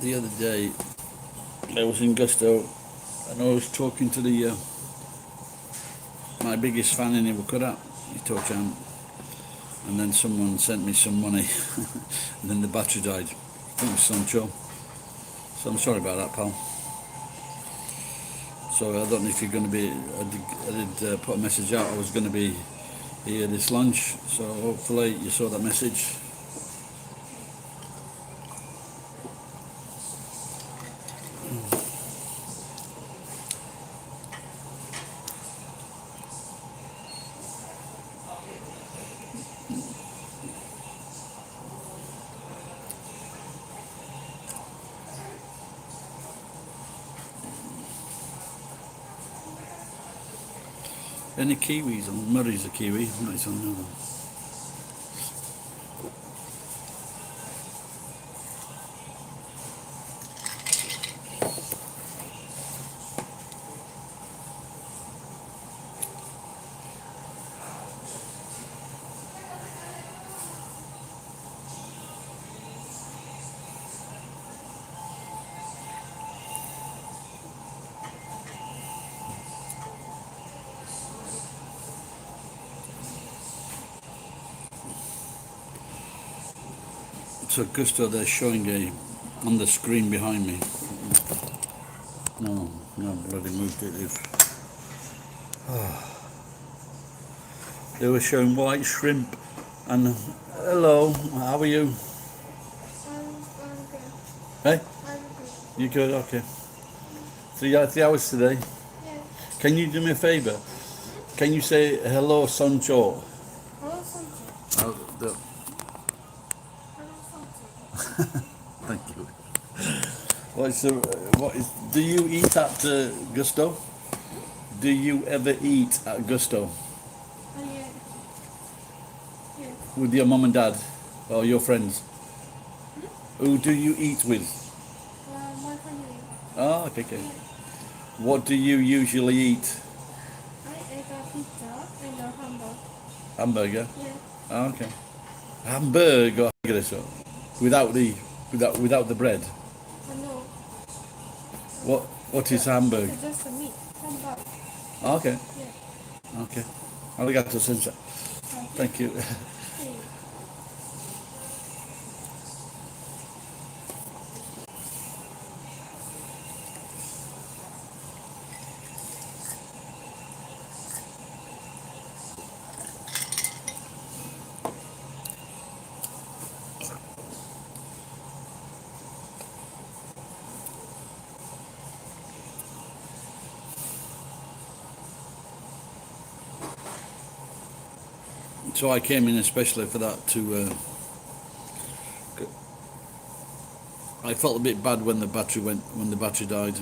the other day I was in Gusto and I was talking to the my biggest fan in Iwakura, Ito-chan, and then someone sent me some money and then the battery died. I think it was Sonchou. So I'm sorry about that, pal. So I don't know if you're going to be, I did put a message out, I was going to be here this lunch, so hopefully you saw that message. Any kiwis? Murray's a kiwi, nice on the other. So Gusto, they're showing on the screen behind me. No, bloody moved it. They were showing white shrimp and hello, how are you? I'm good. Hey, I'm good. you good? Okay. 3 hours today. Yeah. Can you do me a favour? Can you say hello, Sonchou? Hello, Sonchou. The, Hello, Sonchou. thank you. Do you eat at Gusto? Do you ever eat at Gusto Oh, yeah. Yeah. with your mum and dad or your friends? Who do you eat with? My family. Oh, okay. Yeah. What do you usually eat? I ate a pizza and a hamburger. Hamburger. Yeah. Oh, okay. Hamburger. So without the bread. No. What is hamburger? It's just a meat. Hamburger. Oh, okay. Yeah. Okay. Arigato sensei. Thank you. Okay. So I came in especially for that to. I felt a bit bad when the battery died.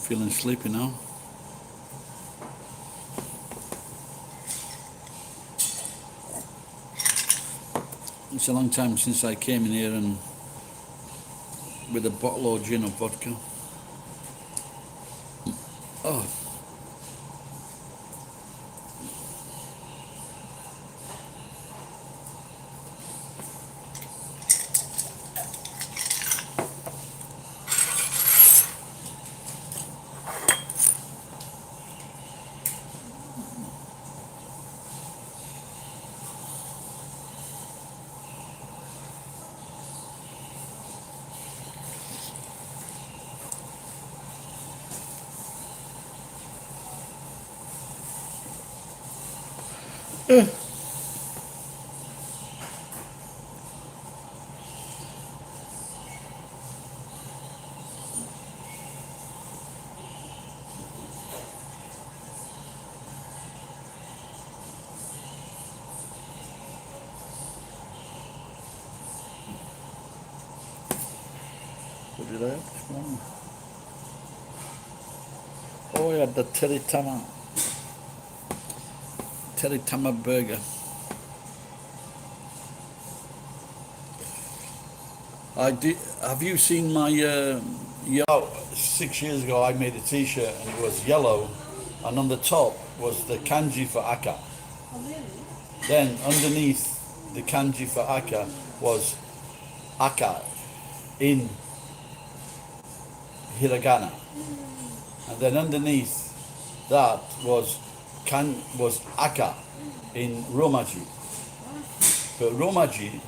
Feeling sleepy now. It's a long time since I came in here and with a bottle or gin or vodka. Oh, what did I have this morning? Oh, I had the teritama burger. I did. Have you seen my? About 6 years ago, I made a T-shirt and it was yellow, and on the top was the kanji for aka. Oh, really? Then underneath the kanji for aka was aka in hiragana, and then underneath that was aka in romaji. But romaji,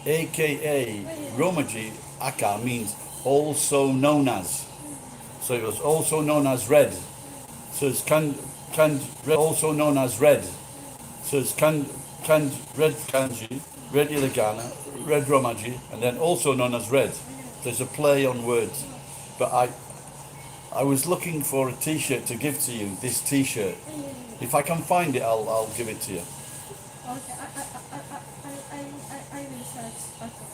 aka romaji, aka means also known as. So it was also known as red. So it's red, also known as red. So it's red kanji, red hiragana, red romaji, and then also known as red. There's a play on words. But I was looking for a T-shirt to give to you. This T-shirt. If I can find it, I'll give it to you. Okay, I will search. Okay.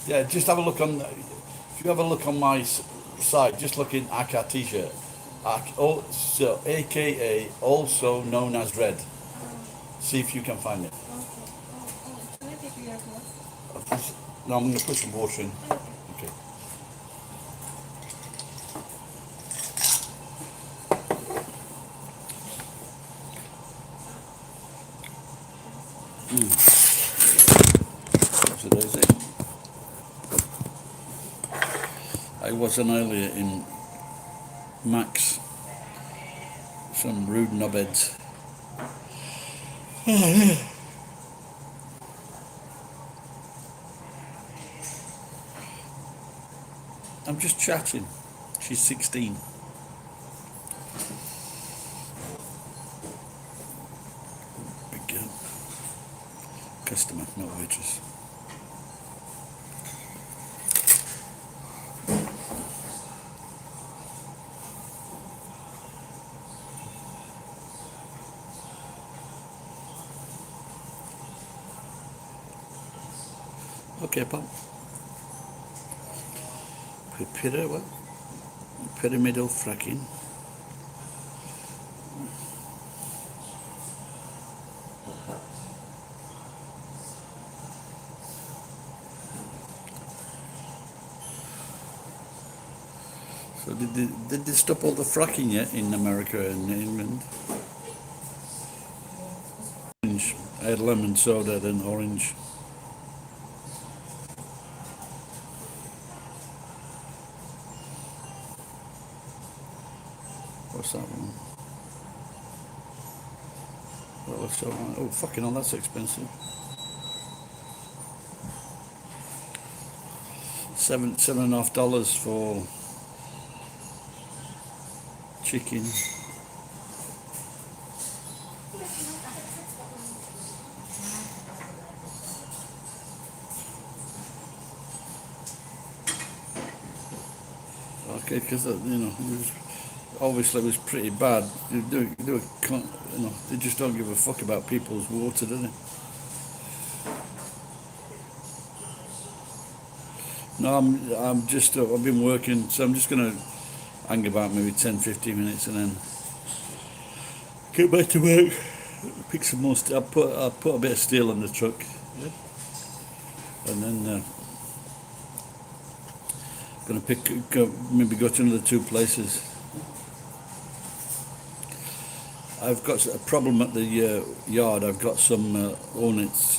Yeah. Yeah, just have a look on. If you have a look on my site, just look in Aka T-shirt. So AKA, also known as red. See if you can find it. Okay. Can I take your glass? No, I'm going to put some water in. Okay. Okay. So there's it. I was an earlier in Max. Some rude knobheads. I'm just chatting. She's 16. Big girl. Customer, not waitress. Okay, pal. Pyramidal fracking. So did they stop all the fracking yet in America and England? Orange. I had lemon soda, then orange. What's that one? What's that one? Oh, fucking hell, that's expensive. $7.50 for chicken. Okay, because obviously it was pretty bad. They just don't give a fuck about people's water, do they? No, I've been working, so I'm just gonna hang about maybe 10-15 minutes and then get back to work. Pick some more. I put a bit of steel on the truck, yeah. And then gonna maybe go to another 2 places. I've got a problem at the yard. I've got some hornets.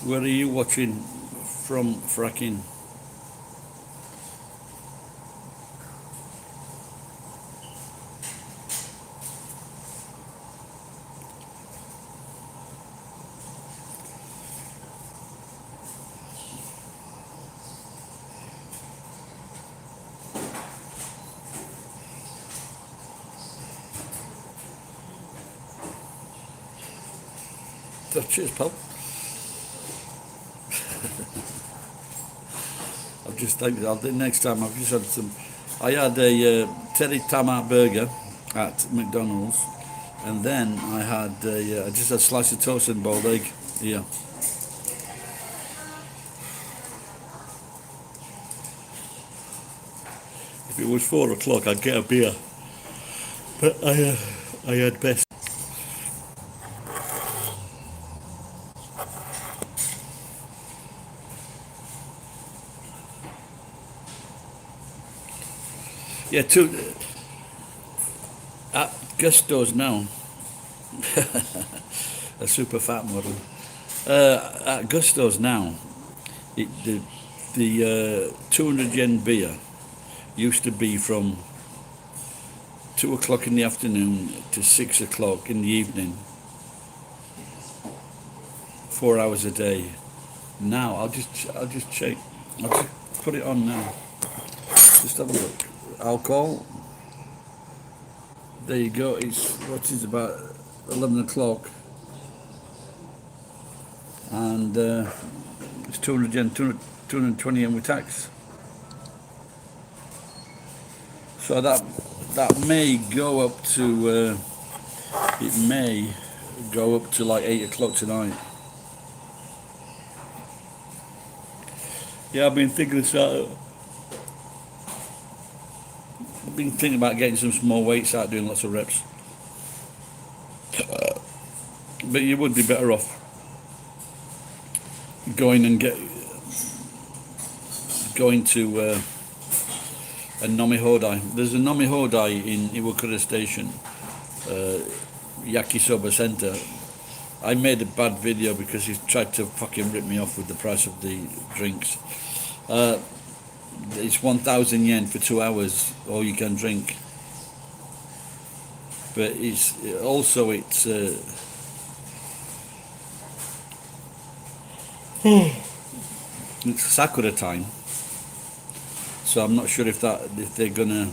Where are you watching from, fracking? So, cheers, pal. I'll do next time. I've just had some. I had a teritama burger at McDonald's, and then I had I just had a slice of toast and boiled egg. Yeah. If it was 4 o'clock, I'd get a beer, but I had best. Yeah, at Gusto's now, a super fat model. At Gusto's now, the 200 yen beer used to be from 2 o'clock in the afternoon to 6 o'clock in the evening, 4 hours a day. Now I'll just check. I'll just put it on now. Just have a look. Alcohol. There you go. It's about 11 o'clock, and it's 200 yen, 220 yen with tax. So that may go up to it may go up to like 8 o'clock tonight. Yeah, I've been thinking this out. I've been thinking about getting some small weights out, doing lots of reps. But you would be better off going to a Nomihodai. There's a Nomihodai in Iwakura Station, Yakisoba Center. I made a bad video because he tried to fucking rip me off with the price of the drinks. It's 1,000 yen for 2 hours, all you can drink. But it's Sakura time, so I'm not sure if they're gonna.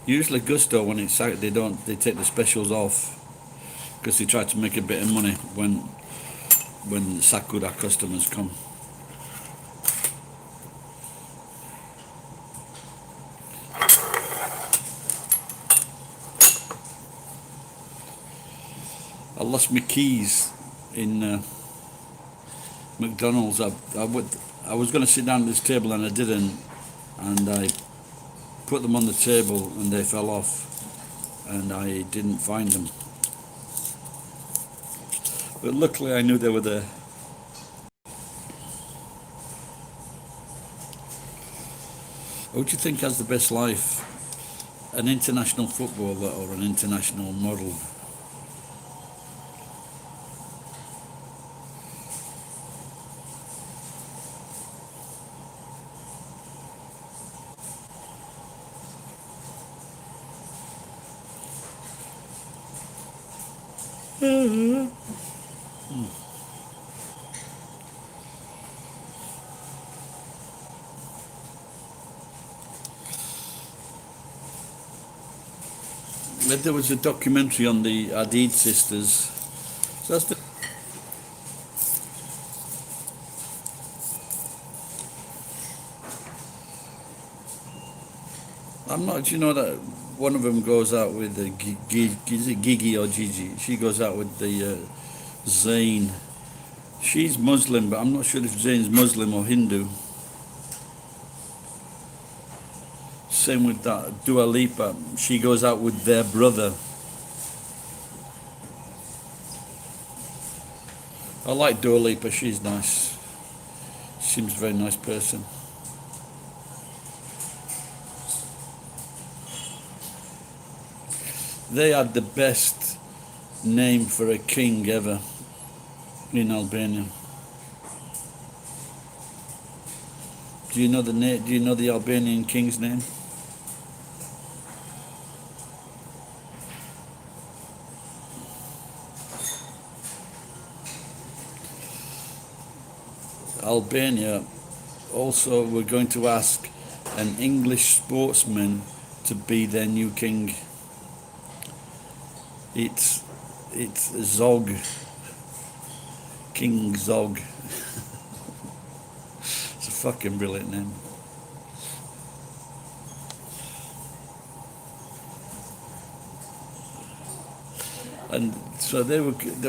Usually Gusto, when it's they take the specials off because they try to make a bit of money when Sakura customers come. I lost my keys in McDonald's. I was going to sit down at this table and I didn't, and I put them on the table and they fell off, and I didn't find them. But luckily I knew they were there. Who do you think has the best life? An international footballer or an international model? There was a documentary on the Hadid sisters. So that's I'm not. You know that one of them goes out with the is it Gigi or Gigi? She goes out with the Zayn. She's Muslim, but I'm not sure if Zayn's Muslim or Hindu. Same with that Dua Lipa. She goes out with their brother. I like Dua Lipa. She's nice. Seems a very nice person. They had the best name for a king ever in Albania. Do you know the Albanian king's name? Albania also were going to ask an English sportsman to be their new king. It's Zog, King Zog. It's a fucking brilliant name. And so there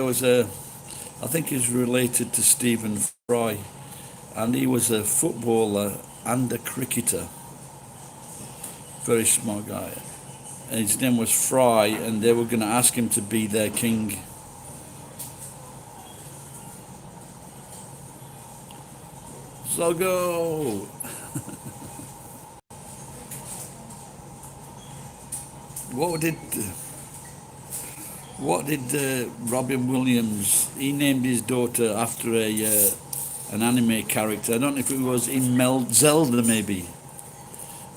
was a, I think he's related to Stephen Fry, and he was a footballer and a cricketer, very smart guy. And his name was Fry, and they were going to ask him to be their king. So go. What did Robin Williams? He named his daughter after an anime character. I don't know if it was in Zelda, maybe.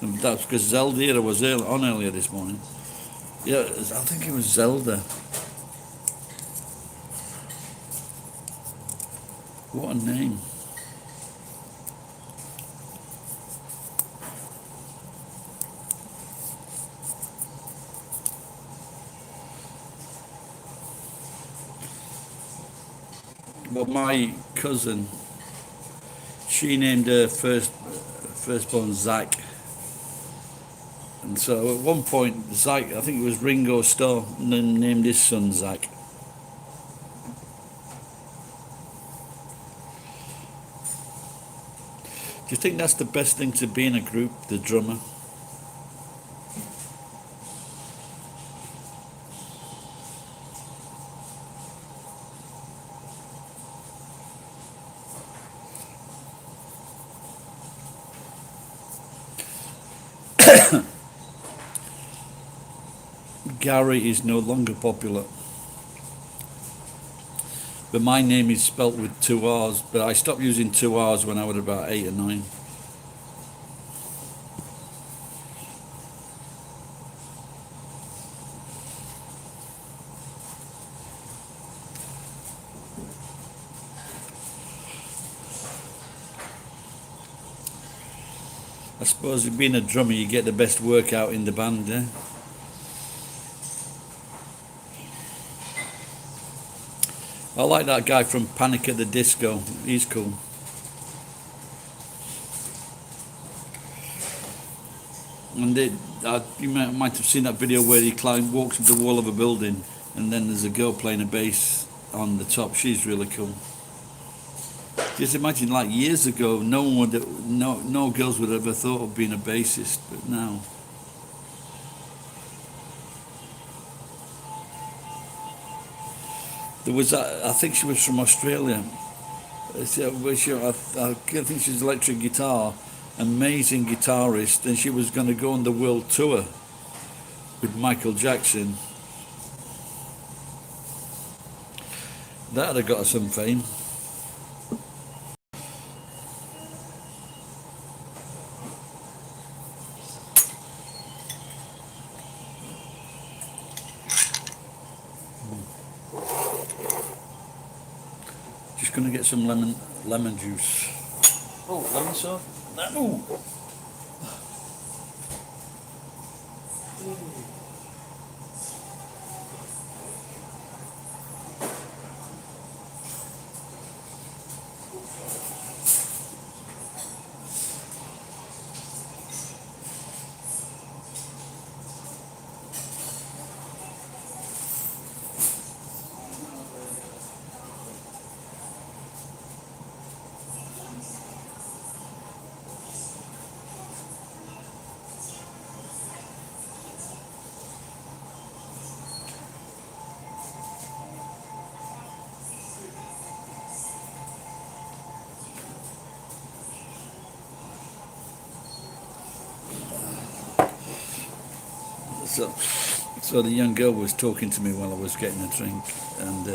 And that's because Zelda was on earlier this morning. Yeah, I think it was Zelda. What a name! Well, my cousin, she named her firstborn Zach. And so at one point, Zach, I think it was Ringo Starr, named his son Zach. Do you think that's the best thing to be in a group, the drummer? Gary is no longer popular. But my name is spelt with 2 R's, but I stopped using 2 R's when I was about 8 or 9. I suppose being a drummer, you get the best workout in the band, eh? I like that guy from Panic at the Disco. He's cool. And you might have seen that video where he walks up the wall of a building, and then there's a girl playing a bass on the top. She's really cool. Just imagine, like years ago, no girls would have ever thought of being a bassist, but now. There was, I think she was from Australia. I think she's electric guitar, amazing guitarist, and she was going to go on the world tour with Michael Jackson. That'd have got her some fame. Just going to get some lemon juice. Oh, lemon sauce? No! So the young girl was talking to me while I was getting a drink, and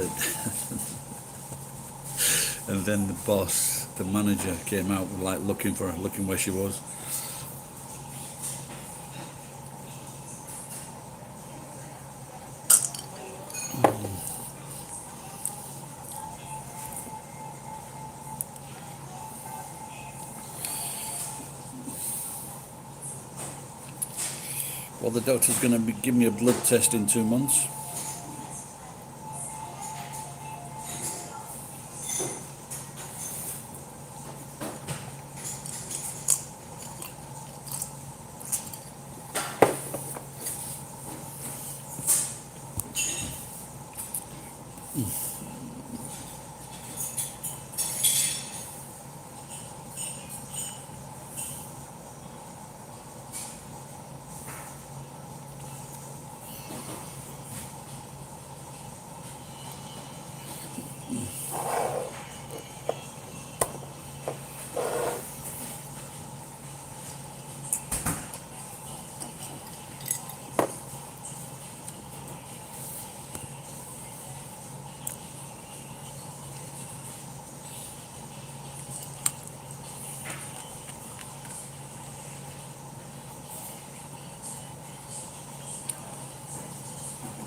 and then the boss, the manager, came out like looking where she was. Well, the doctor's going to give me a blood test in 2 months.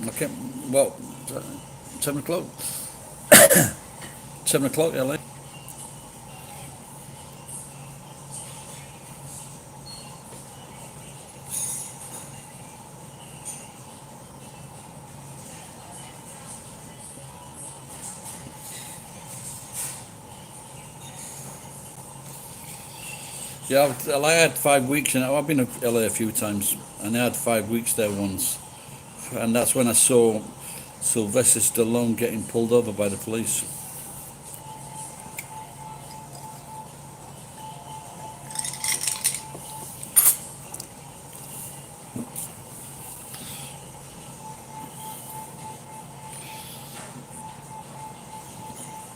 Okay, well, 7 o'clock. 7 o'clock, LA. Yeah, I had 5 weeks, and I've been to LA a few times, and I had 5 weeks there once, and that's when I saw Sylvester Stallone getting pulled over by the police.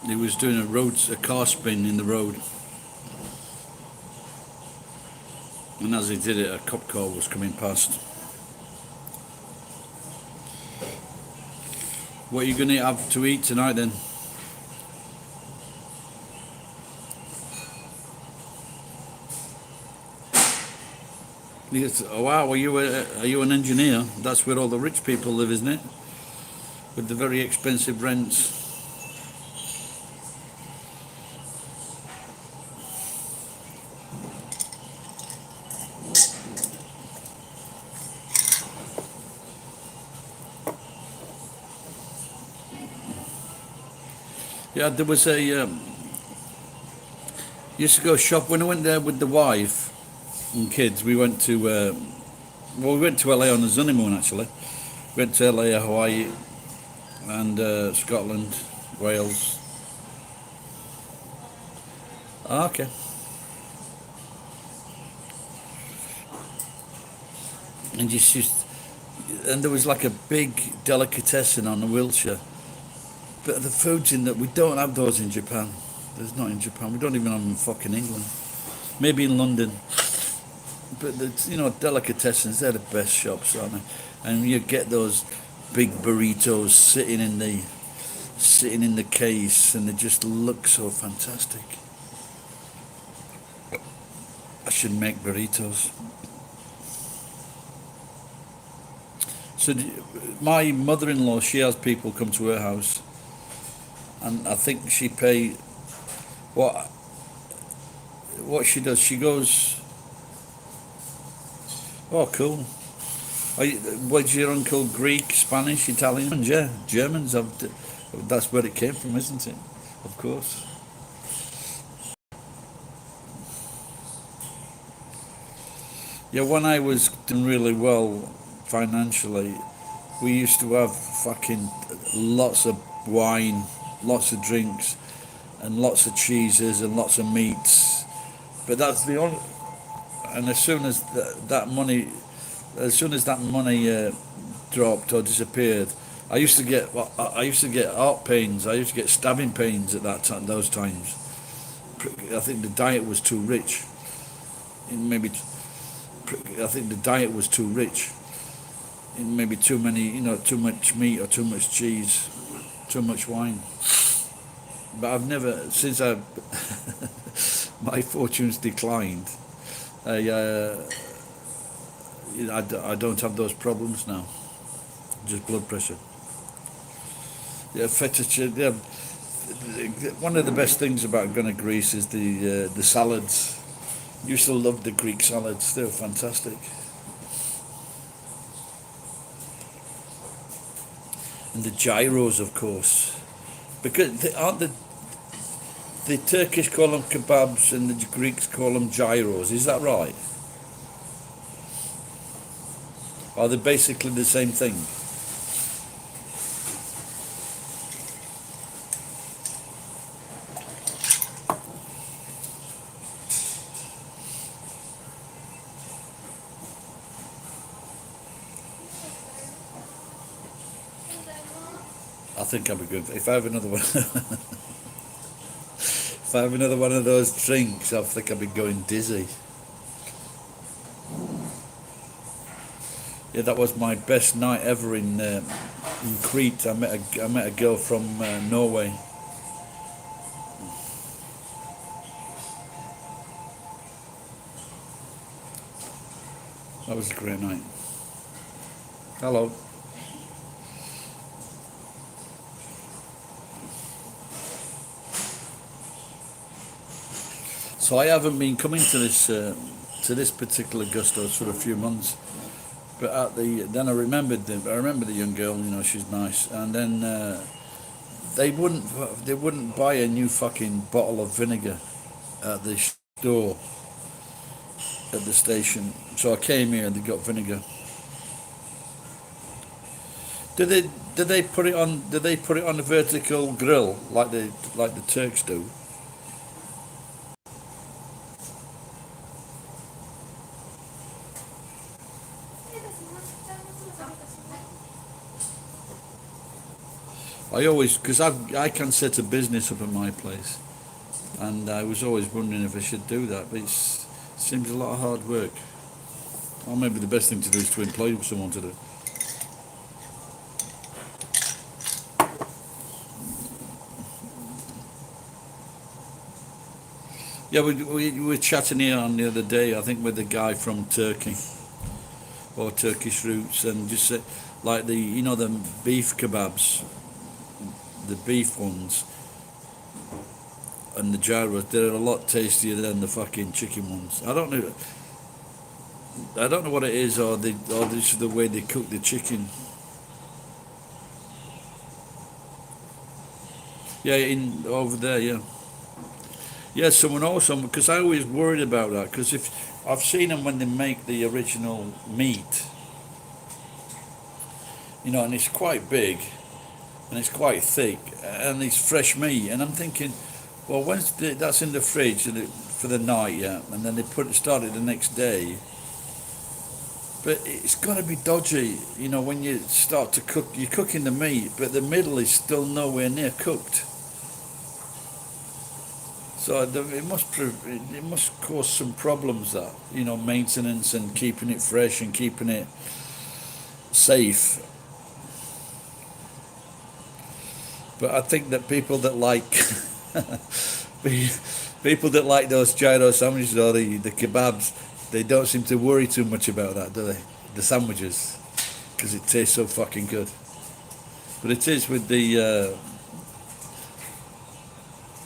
He was doing a car spin in the road, and as he did it, a cop car was coming past. What are you going to have to eat tonight then? Yes. Oh, wow, are you an engineer? That's where all the rich people live, isn't it? With the very expensive rents. Yeah, there was used to go shop when I went there with the wife and kids. We went to we went to LA on a honeymoon actually. Went to LA, Hawaii, and Scotland, Wales. Ah, okay. And and there was like a big delicatessen on the wheelchair. But the foods in that we don't have those in Japan. There's not in Japan. We don't even have them in fucking England. Maybe in London. But delicatessens, they're the best shops, aren't they? And you get those big burritos sitting in the case, and they just look so fantastic. I should make burritos. So my mother-in-law, she has people come to her house, and I think she pay what she does. She goes, oh, cool. What's your uncle? Greek, Spanish, Italian? Yeah, Germans. That's where it came from, isn't it? Of course. Yeah, when I was doing really well financially, we used to have fucking lots of wine, lots of drinks, and lots of cheeses and lots of meats. But that's the only. And as soon as that money dropped or disappeared, I used to get heart pains. I used to get stabbing pains at those times. I think the diet was too rich. Maybe I think the diet was too rich. Maybe too much meat or too much cheese, too much wine. But I've never, since my fortunes declined, I don't have those problems now. Just blood pressure. Yeah, fettuccine. Yeah, one of the best things about going to Greece is the salads. Used to love the Greek salads. They were fantastic. And the gyros, of course, because aren't the Turkish call them kebabs and the Greeks call them gyros. Is that right? Are they basically the same thing? I think I'll be good. If I have another one, if I have another one of those drinks, I think I'll be going dizzy. Yeah, that was my best night ever in Crete. I met a girl from Norway. That was a great night. Hello. So I haven't been coming to this particular Gusto's for a few months. But then I remember the young girl. You know, she's nice. And then they wouldn't buy a new fucking bottle of vinegar at the store at the station. So I came here and they got vinegar. Did they put it on? Did they put it on a vertical grill like the Turks do? I always, because I can set a business up at my place, and I was always wondering if I should do that, but it seems a lot of hard work. Or maybe the best thing to do is to employ someone to do it. Yeah, we were chatting here on the other day, I think with the guy from Turkey, or Turkish roots, and just said, like the beef kebabs, the beef ones, and the gyros, they're a lot tastier than the fucking chicken ones. I don't know what it is, or just the way they cook the chicken. Yeah, in over there, yeah. Yeah, someone also, because I always worried about that, because if I've seen them when they make the original meat, and it's quite big, and it's quite thick, and it's fresh meat, and I'm thinking, well, that's in the fridge for the night, yeah, and then they start it the next day. But it's got to be dodgy, when you start to cook. You're cooking the meat, but the middle is still nowhere near cooked. So it must cause some problems, that maintenance and keeping it fresh and keeping it safe. But I think that people that like those gyro sandwiches or the kebabs, they don't seem to worry too much about that, do they? The sandwiches, because it tastes so fucking good. But it is with the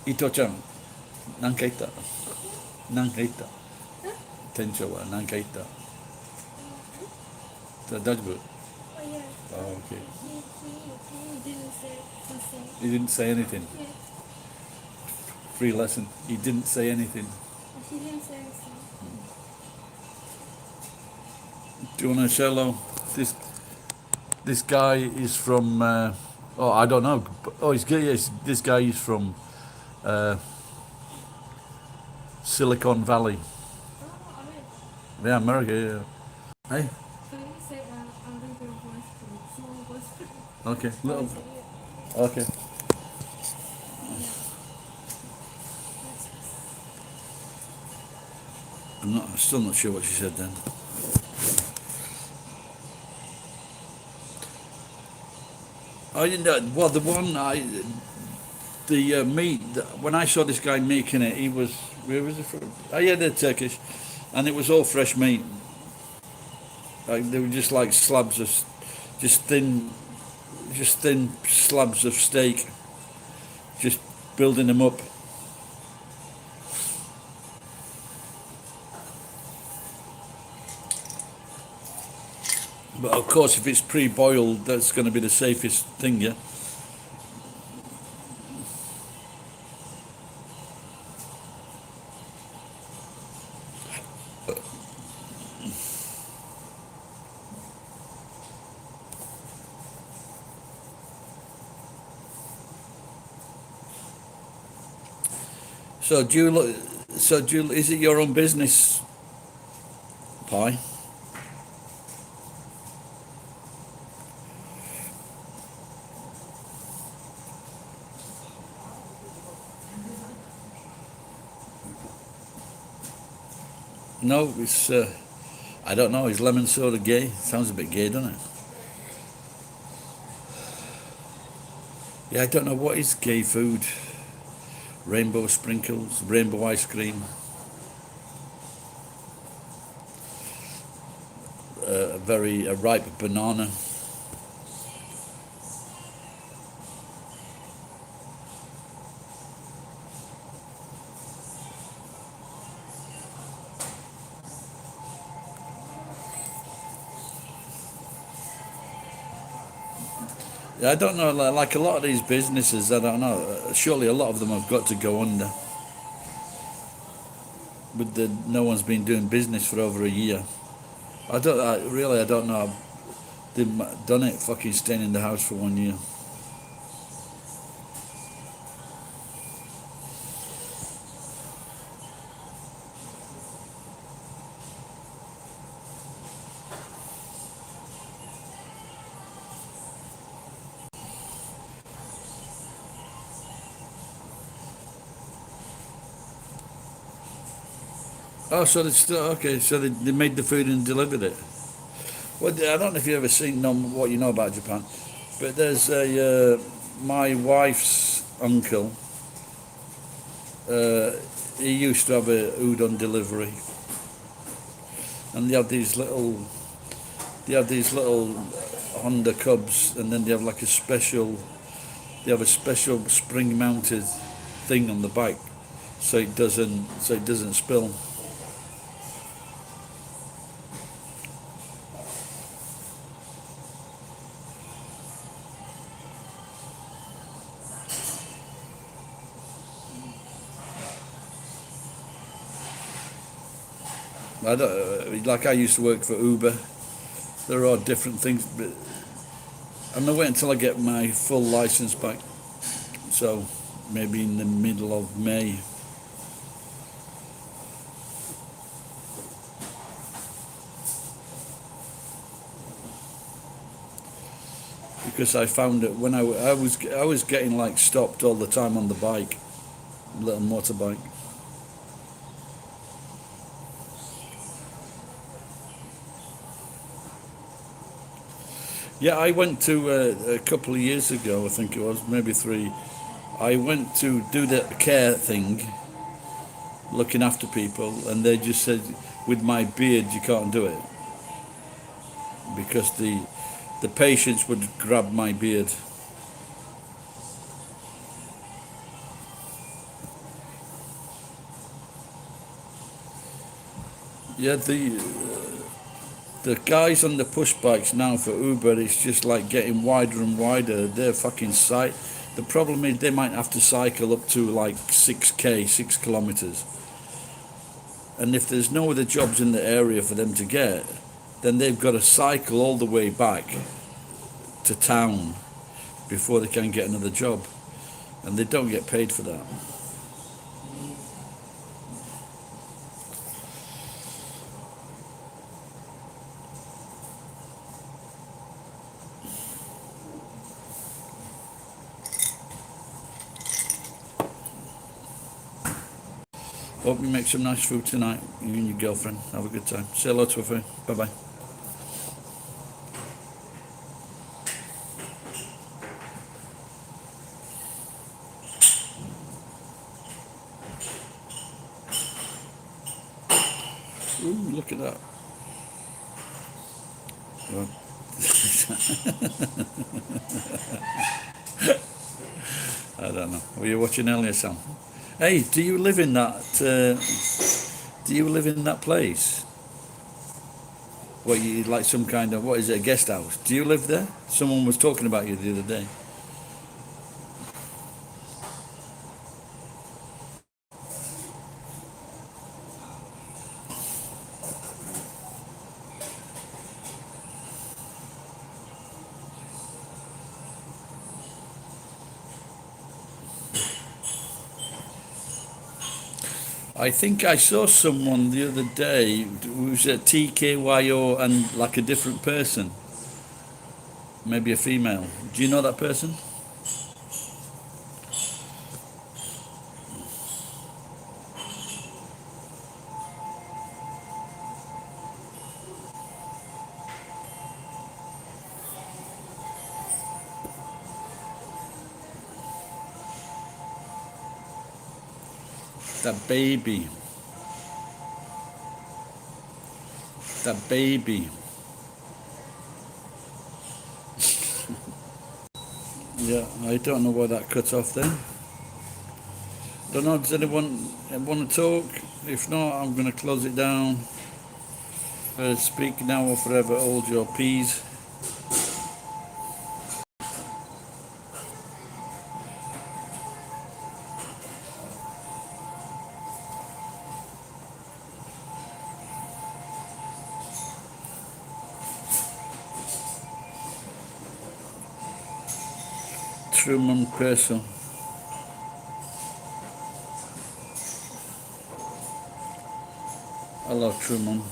Ito-chan, nankaita, nankaita, tencho wa nankaita. Dajbu. Oh, yeah. Oh, okay. He didn't say something. He didn't say anything. Yeah. Free lesson. He didn't say anything. He didn't say anything. Do you want to say hello? This guy is from. I don't know. Oh, yes, this guy is from Silicon Valley. Oh, alright. Yeah, America. Yeah. Hey. Can you say a little voice, please? Small voice, please. Okay. Little. Yeah. Okay. I'm still not sure what she said then. I didn't know. Well, the meat. When I saw this guy making it, he was. Where was it from? Oh yeah, they're Turkish, and it was all fresh meat. Like they were just like slabs of, just thin slabs of steak. Just building them up. But of course, if it's pre-boiled, that's going to be the safest thing, yeah. So do you look? So do you, is it your own business, Pie? No, it's. I don't know. Is lemon soda gay? Sounds a bit gay, doesn't it? Yeah, I don't know what is gay food. Rainbow sprinkles, rainbow ice cream, a ripe banana. I don't know. Like a lot of these businesses, I don't know. Surely a lot of them have got to go under. With no one's been doing business for over a year. I don't know. They've done it fucking staying in the house for 1 year. Oh, so they still okay. So they made the food and delivered it. Well, I don't know if you ever seen what you know about Japan, but there's a my wife's uncle. Uh, he used to have a udon delivery, and they have these little Honda Cubs, and then they have like a special. They have a special spring-mounted thing on the bike, so it doesn't spill. I don't, like I used to work for Uber. There are different things, but I'm gonna wait until I get my full license back. So maybe in the middle of May. Because I found that when I was getting like stopped all the time on the bike, little motorbike. Yeah, I went to a couple of years ago, I think it was, maybe 3. I went to do the care thing, looking after people, and they just said, with my beard, you can't do it because the patients would grab my beard. Yeah, the guys on the push bikes now for Uber, it's just like getting wider and wider. They're fucking sight. The problem is they might have to cycle up to like 6k, 6 kilometers. And if there's no other jobs in the area for them to get, then they've got to cycle all the way back to town before they can get another job. And they don't get paid for that. Hope you make some nice food tonight, you and your girlfriend. Have a good time. Say hello to her. Bye bye. Ooh, look at that. Well, I don't know. Were you watching earlier, Sam? Hey, do you live in that? Do you live in that place? What you like? Some kind of what is it? A guest house? Do you live there? Someone was talking about you the other day. I think I saw someone the other day who was at TKYO and like a different person, maybe a female. Do you know that person? That baby. That baby. Yeah, I don't know why that cut off then. Don't know, does anyone want to talk? If not, I'm going to close it down. Speak now or forever hold your peace. Truman person. Hello, Truman.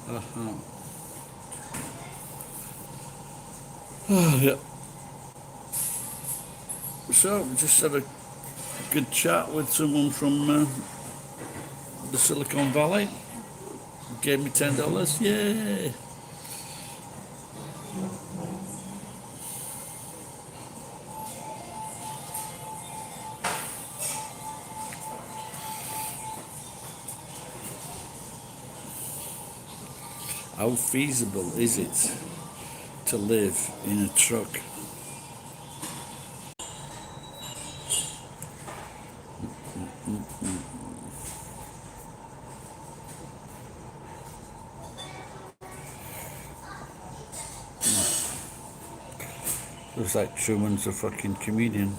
Uh-huh. Oh, yeah. So, we just had a good chat with someone from the Silicon Valley. Gave me $10. Yay! How feasible is it to live in a truck? Looks like Truman's a fucking comedian.